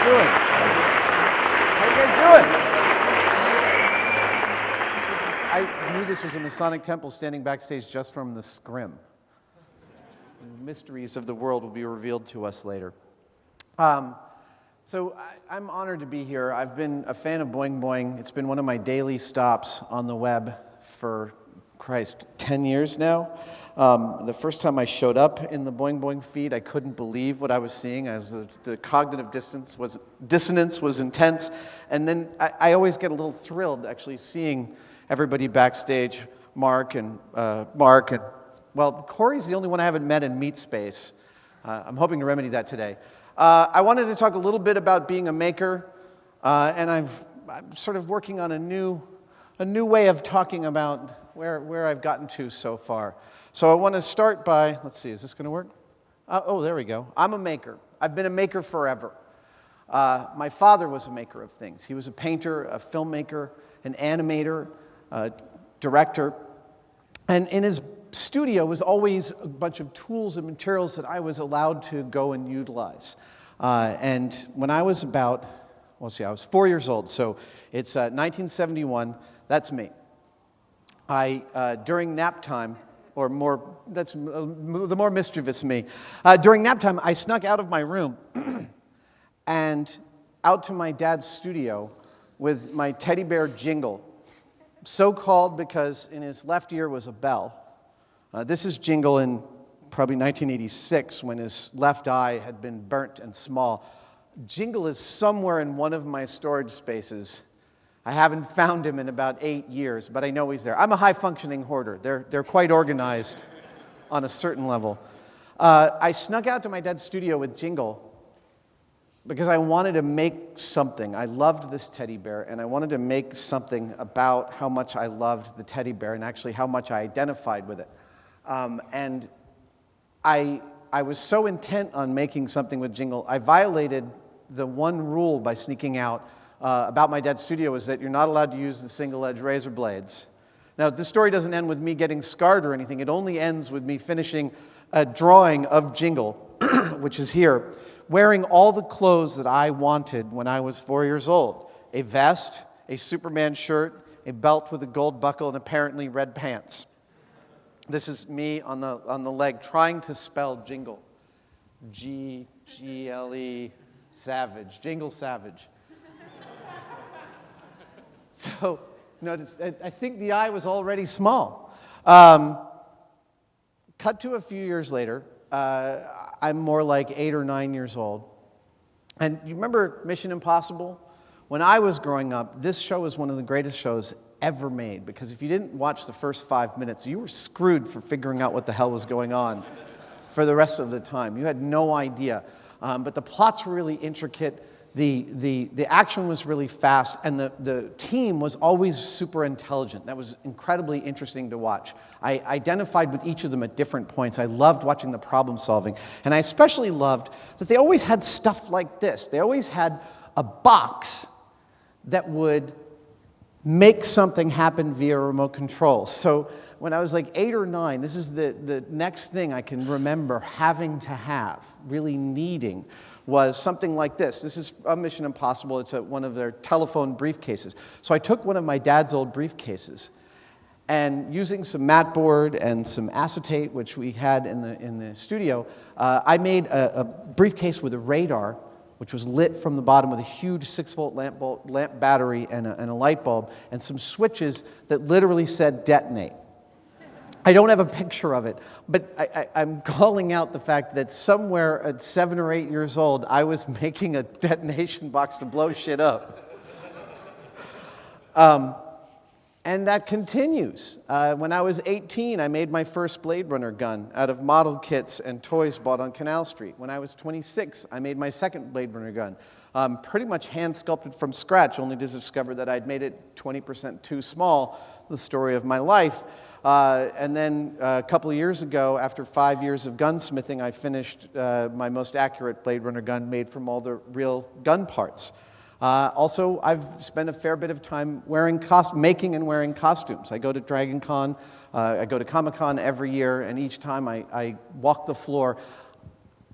doing? How you guys doing? I knew this was a Masonic temple standing backstage just from the scrim. The mysteries of the world will be revealed to us later. So I'm honored to be here. I've been a fan of Boing Boing. It's been one of my daily stops on the web for, 10 years now. The first time I showed up in the Boing Boing feed, I couldn't believe what I was seeing. The cognitive dissonance was intense. And then I always get a little thrilled actually seeing everybody backstage, Mark, well, Corey's the only one I haven't met in meat space. I'm hoping to remedy that today. I wanted to talk a little bit about being a maker, and I'm sort of working on a new way of talking about where I've gotten to so far. So I want to start by, let's see, is this going to work? Oh, there we go. I'm a maker. I've been a maker forever. My father was a maker of things. He was a painter, a filmmaker, an animator, a director, and in his studio was always a bunch of tools and materials that I was allowed to go and utilize. And when I was I was 4 years old, so it's 1971, that's me. During nap time, or more, that's the more mischievous me. During nap time, I snuck out of my room and out to my dad's studio with my teddy bear Jingle, so called because in his left ear was a bell. This is Jingle in probably 1986 when his left eye had been burnt and small. Jingle is somewhere in one of my storage spaces. I haven't found him in about 8 years, but I know he's there. I'm a high-functioning hoarder. They're quite organized on a certain level. I snuck out to my dad's studio with Jingle because I wanted to make something. I loved this teddy bear, and I wanted to make something about how much I loved the teddy bear and actually how much I identified with it. And I was so intent on making something with Jingle, I violated the one rule by sneaking out about my dad's studio was that you're not allowed to use the single-edged razor blades. Now, this story doesn't end with me getting scarred or anything. It only ends with me finishing a drawing of Jingle, which is here, wearing all the clothes that I wanted when I was 4 years old. A vest, a Superman shirt, a belt with a gold buckle, and apparently red pants. This is me on the leg trying to spell Jingle. G-G-L-E, Savage, Jingle Savage. So, notice, I think the eye was already small. Cut to a few years later, I'm more like 8 or 9 years old. And you remember Mission Impossible? When I was growing up, this show was one of the greatest shows ever made, because if you didn't watch the first 5 minutes, you were screwed for figuring out what the hell was going on for the rest of the time. You had no idea. But the plots were really intricate. The action was really fast, and the team was always super intelligent. That was incredibly interesting to watch. I identified with each of them at different points. I loved watching the problem solving, and I especially loved that they always had stuff like this. They always had a box that would make something happen via remote control. So when I was like 8 or 9, this is the next thing I can remember having to have, really needing, was something like this. This is a Mission Impossible. It's one of their telephone briefcases. So I took one of my dad's old briefcases, and using some mat board and some acetate, which we had in the studio, I made a briefcase with a radar, which was lit from the bottom with a huge 6-volt lamp battery and a light bulb, and some switches that literally said detonate. I don't have a picture of it, but I'm calling out the fact that somewhere at 7 or 8 years old, I was making a detonation box to blow shit up. And that continues. When I was 18, I made my first Blade Runner gun out of model kits and toys bought on Canal Street. When I was 26, I made my second Blade Runner gun. Pretty much hand-sculpted from scratch, only to discover that I'd made it 20% too small, the story of my life. And then a couple of years ago, after 5 years of gunsmithing, I finished my most accurate Blade Runner gun made from all the real gun parts. Also, I've spent a fair bit of time making and wearing costumes. I go to Dragon Con, I go to Comic-Con every year, and each time I walk the floor,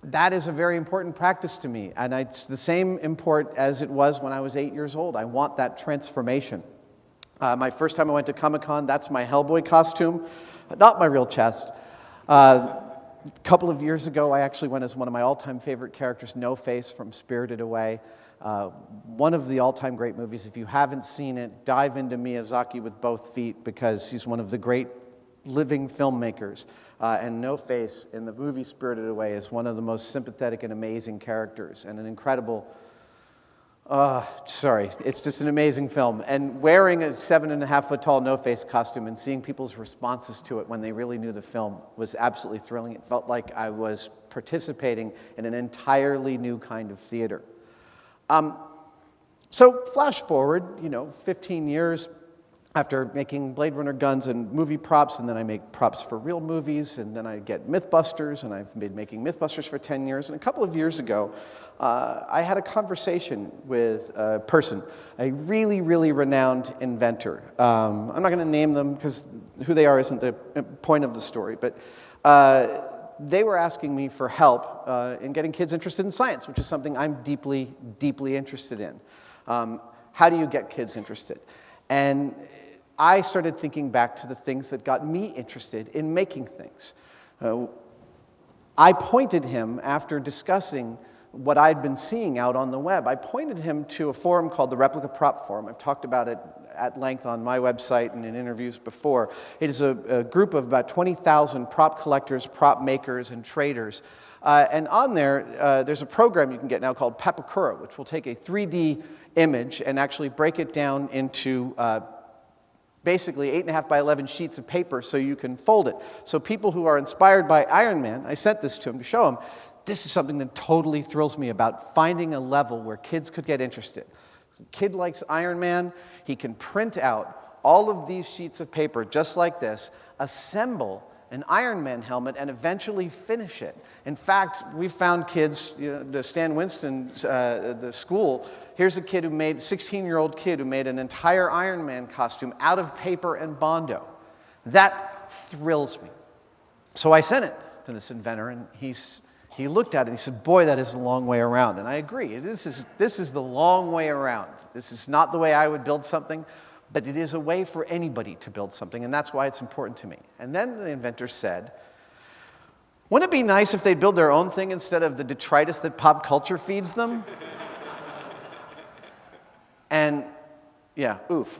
that is a very important practice to me, and it's the same import as it was when I was 8 years old. I want that transformation. My first time I went to Comic-Con, that's my Hellboy costume, not my real chest. A couple of years ago, I actually went as one of my all-time favorite characters, No-Face from Spirited Away. One of the all-time great movies. If you haven't seen it, dive into Miyazaki with both feet, because he's one of the great living filmmakers. And No-Face in the movie Spirited Away is one of the most sympathetic and amazing characters, and an incredible, it's just an amazing film. And wearing a 7.5-foot tall No-Face costume and seeing people's responses to it when they really knew the film was absolutely thrilling. It felt like I was participating in an entirely new kind of theater. So flash forward, 15 years after making Blade Runner guns and movie props, and then I make props for real movies, and then I get Mythbusters, and I've been making Mythbusters for 10 years. And a couple of years ago, I had a conversation with a person, a really, really renowned inventor. I'm not going to name them because who they are isn't the point of the story, but they were asking me for help in getting kids interested in science, which is something I'm deeply, deeply interested in. How do you get kids interested? And I started thinking back to the things that got me interested in making things. I pointed him, after discussing what I'd been seeing out on the web, I pointed him to a forum called the Replica Prop Forum. I've talked about it at length on my website and in interviews before. It is a group of about 20,000 prop collectors, prop makers, and traders. And on there, there's a program you can get now called Papakura, which will take a 3D image and actually break it down into basically 8.5 by 11 sheets of paper so you can fold it. So people who are inspired by Iron Man, I sent this to him to show him, this is something that totally thrills me about finding a level where kids could get interested. A kid likes Iron Man, he can print out all of these sheets of paper just like this, assemble an Iron Man helmet, and eventually finish it. In fact, we found kids, the Stan Winston, the school, here's a kid who made, 16-year-old kid who made an entire Iron Man costume out of paper and Bondo. That thrills me. So I sent it to this inventor, and he looked at it and he said, boy, that is a long way around. And I agree, this is the long way around. This is not the way I would build something, but it is a way for anybody to build something, and that's why it's important to me. And then the inventor said, wouldn't it be nice if they build their own thing instead of the detritus that pop culture feeds them? And yeah, oof.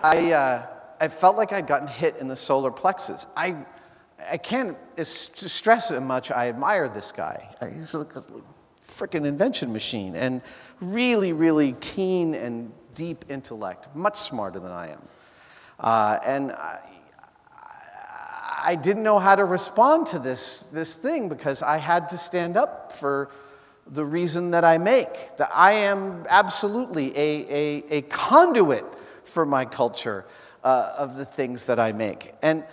I felt like I'd gotten hit in the solar plexus. I can't stress how much I admire this guy. He's like a freaking invention machine, and really, really keen and deep intellect, much smarter than I am. And I didn't know how to respond to this thing, because I had to stand up for the reason that I make. That I am absolutely a conduit for my culture of the things that I make. And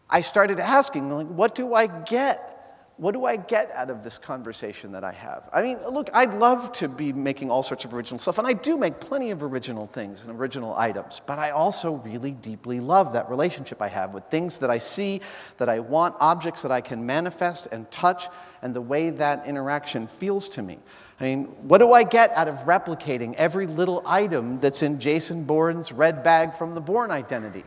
I started asking, like, what do I get? What do I get out of this conversation that I have? I mean, look, I'd love to be making all sorts of original stuff, and I do make plenty of original things and original items, but I also really deeply love that relationship I have with things that I see, that I want, objects that I can manifest and touch, and the way that interaction feels to me. I mean, what do I get out of replicating every little item that's in Jason Bourne's red bag from the Bourne Identity?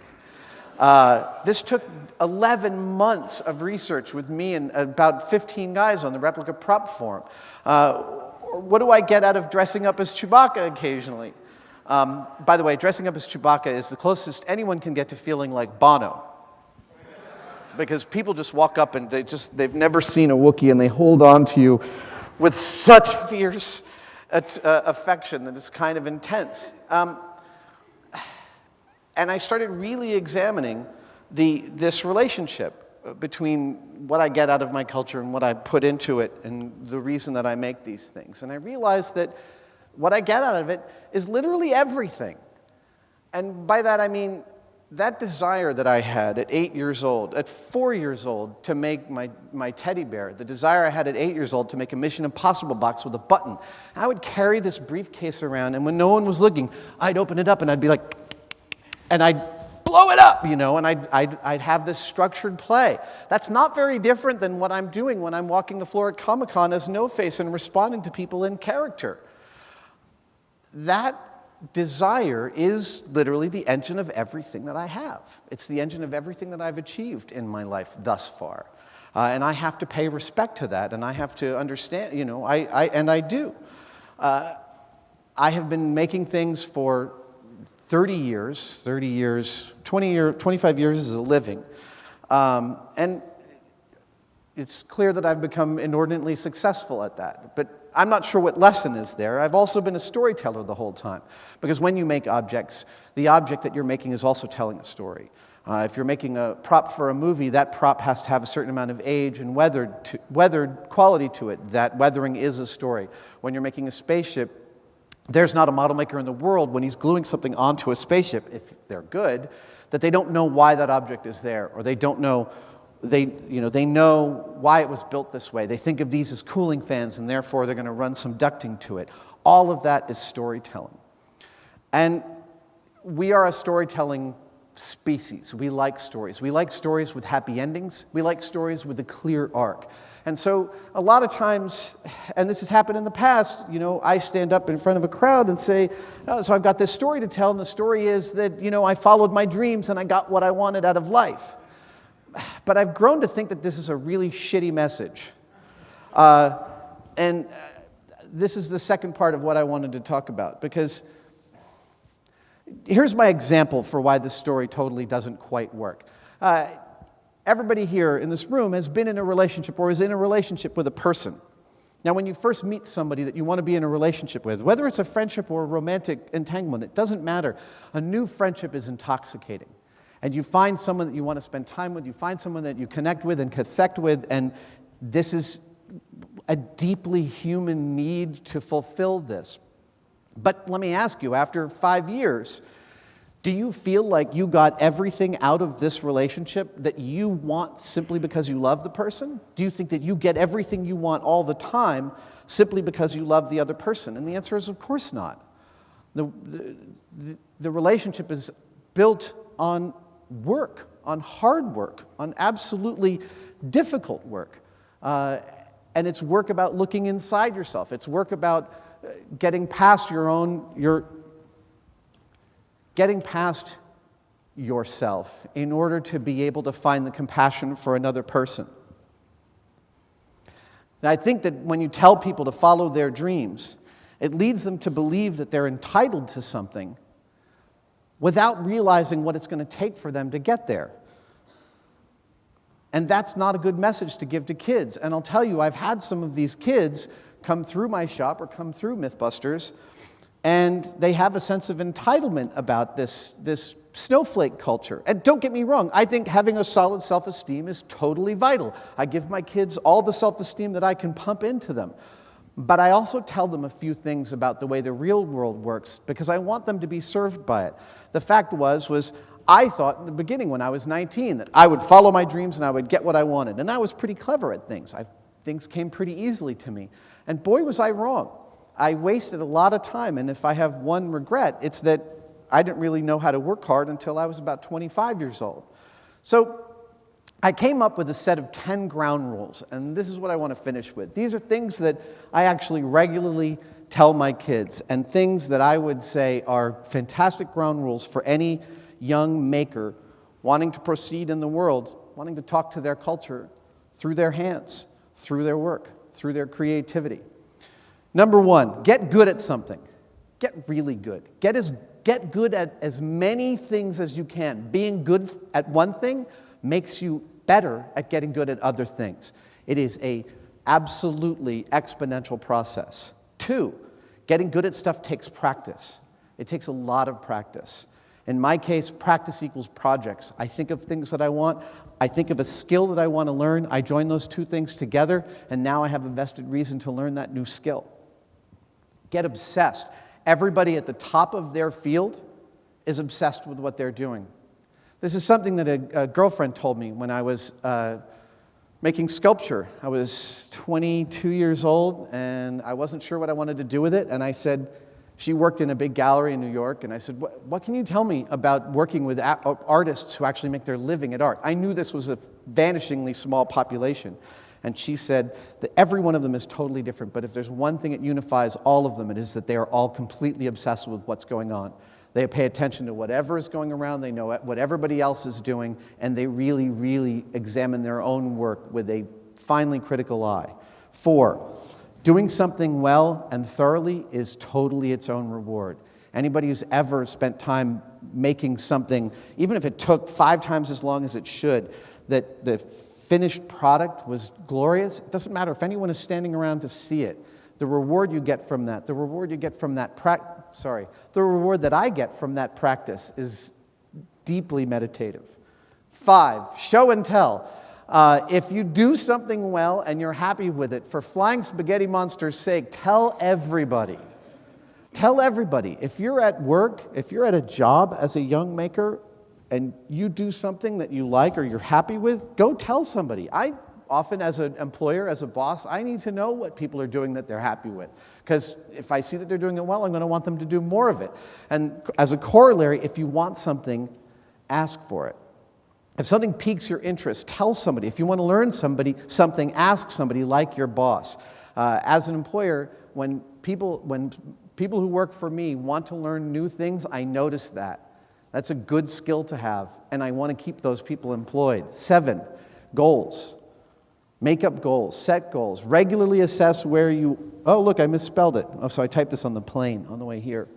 This took 11 months of research with me and about 15 guys on the Replica Prop Forum. What do I get out of dressing up as Chewbacca occasionally? By the way, dressing up as Chewbacca is the closest anyone can get to feeling like Bono. Because people just walk up and they've never seen a Wookiee, and they hold on to you with such fierce affection that it's kind of intense. And I started really examining this relationship between what I get out of my culture and what I put into it and the reason that I make these things. And I realized that what I get out of it is literally everything. And by that I mean that desire that I had at 8 years old, at 4 years old, to make my teddy bear, the desire I had at 8 years old to make a Mission Impossible box with a button. I would carry this briefcase around, and when no one was looking, I'd open it up and I'd be like, and I'd blow it up, and I'd have this structured play. That's not very different than what I'm doing when I'm walking the floor at Comic-Con as No-Face and responding to people in character. That desire is literally the engine of everything that I have. It's the engine of everything that I've achieved in my life thus far. And I have to pay respect to that, and I have to understand, I do. I have been making things for 30 years, 25 years as a living. And it's clear that I've become inordinately successful at that. But I'm not sure what lesson is there. I've also been a storyteller the whole time. Because when you make objects, the object that you're making is also telling a story. If you're making a prop for a movie, that prop has to have a certain amount of age and weathered quality to it. That weathering is a story. When you're making a spaceship, there's not a model maker in the world when he's gluing something onto a spaceship, if they're good, that they don't know why that object is there, or they don't know. They know why it was built this way. They think of these as cooling fans, and therefore they're going to run some ducting to it. All of that is storytelling. And we are a storytelling species. We like stories. We like stories with happy endings. We like stories with a clear arc. And so a lot of times, and this has happened in the past, I stand up in front of a crowd and say, oh, so I've got this story to tell, and the story is that, I followed my dreams and I got what I wanted out of life. But I've grown to think that this is a really shitty message. And this is the second part of what I wanted to talk about, because here's my example for why this story totally doesn't quite work. Everybody here in this room has been in a relationship or is in a relationship with a person. Now, when you first meet somebody that you want to be in a relationship with, whether it's a friendship or a romantic entanglement, it doesn't matter. A new friendship is intoxicating. And you find someone that you want to spend time with, you find someone that you connect with and connect with, and this is a deeply human need to fulfill this. But let me ask you, after 5 years, do you feel like you got everything out of this relationship that you want simply because you love the person? Do you think that you get everything you want all the time simply because you love the other person? And the answer is, of course not. The relationship is built on work, on hard work, on absolutely difficult work. And it's work about looking inside yourself. It's work about getting past yourself in order to be able to find the compassion for another person. And I think that when you tell people to follow their dreams, it leads them to believe that they're entitled to something without realizing what it's going to take for them to get there. And that's not a good message to give to kids. And I'll tell you, I've had some of these kids come through my shop or come through Mythbusters, and they have a sense of entitlement about this snowflake culture. And don't get me wrong, I think having a solid self-esteem is totally vital. I give my kids all the self-esteem that I can pump into them. But I also tell them a few things about the way the real world works because I want them to be served by it. The fact was I thought in the beginning when I was 19 that I would follow my dreams and I would get what I wanted. And I was pretty clever at things. Things came pretty easily to me. And boy, was I wrong. I wasted a lot of time. And if I have one regret, it's that I didn't really know how to work hard until I was about 25 years old. So I came up with a set of 10 ground rules, and this is what I want to finish with. These are things that I actually regularly tell my kids, and things that I would say are fantastic ground rules for any young maker wanting to proceed in the world, wanting to talk to their culture through their hands, through their work, through their creativity. Number one, get good at something. Get really good. Get good at as many things as you can. Being good at one thing makes you better at getting good at other things. It is a absolutely exponential process. 2, getting good at stuff takes practice. It takes a lot of practice. In my case, practice equals projects. I think of things that I want. I think of a skill that I want to learn. I join those two things together, and now I have a vested reason to learn that new skill. Get obsessed. Everybody at the top of their field is obsessed with what they're doing. This is something that a girlfriend told me when I was making sculpture. I was 22 years old, and I wasn't sure what I wanted to do with it, and I said, She worked in a big gallery in New York, and I said, what can you tell me about working with artists who actually make their living at art? I knew this was a vanishingly small population. And she said that every one of them is totally different, but if there's one thing that unifies all of them, it is that they are all completely obsessed with what's going on. They pay attention to whatever is going around, they know what everybody else is doing, and they really, really examine their own work with a finely critical eye. 4, doing something well and thoroughly is totally its own reward. Anybody who's ever spent time making something, even if it took 5 times as long as it should, that the finished product was glorious, it doesn't matter if anyone is standing around to see it. The reward you get from that, the reward that I get from that practice is deeply meditative. 5, show and tell. If you do something well and you're happy with it, for flying spaghetti monster's sake, tell everybody. Tell everybody. If you're at work, if you're at a job as a young maker, and you do something that you like or you're happy with, go tell somebody. I often, as an employer, as a boss, I need to know what people are doing that they're happy with. Because if I see that they're doing it well, I'm going to want them to do more of it. And as a corollary, if you want something, ask for it. If something piques your interest, tell somebody. If you want to learn something, ask somebody like your boss. As an employer, when people who work for me want to learn new things, I notice that. That's a good skill to have, and I want to keep those people employed. 7, goals. Make up goals, set goals. Regularly assess where you... Oh, look, I misspelled it. Oh, so I typed this on the plane on the way here.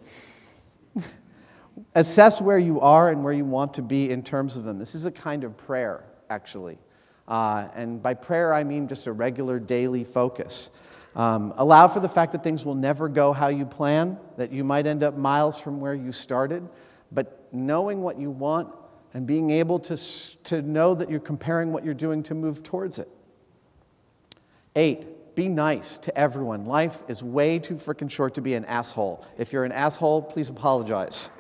Assess where you are and where you want to be in terms of them. This is a kind of prayer, actually. And by prayer, I mean just a regular daily focus. Allow for the fact that things will never go how you plan, that you might end up miles from where you started, but knowing what you want and being able to know that you're comparing what you're doing to move towards it. 8, be nice to everyone. Life is way too freaking short to be an asshole. If you're an asshole, please apologize.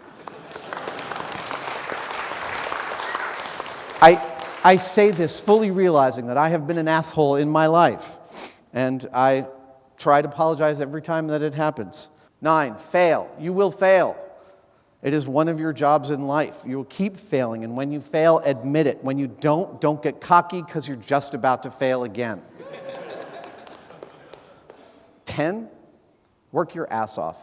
I say this fully realizing that I have been an asshole in my life, and I try to apologize every time that it happens. 9, fail. You will fail. It is one of your jobs in life. You will keep failing, and when you fail, admit it. When you don't get cocky because you're just about to fail again. 10, work your ass off.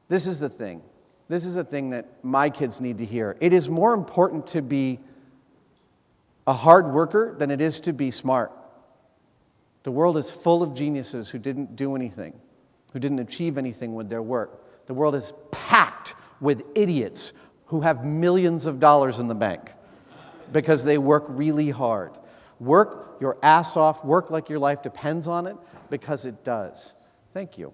This is the thing. This is the thing that my kids need to hear. It is more important to be a hard worker than it is to be smart. The world is full of geniuses who didn't do anything, who didn't achieve anything with their work. The world is packed with idiots who have millions of dollars in the bank because they work really hard. Work your ass off, work like your life depends on it, because it does. Thank you.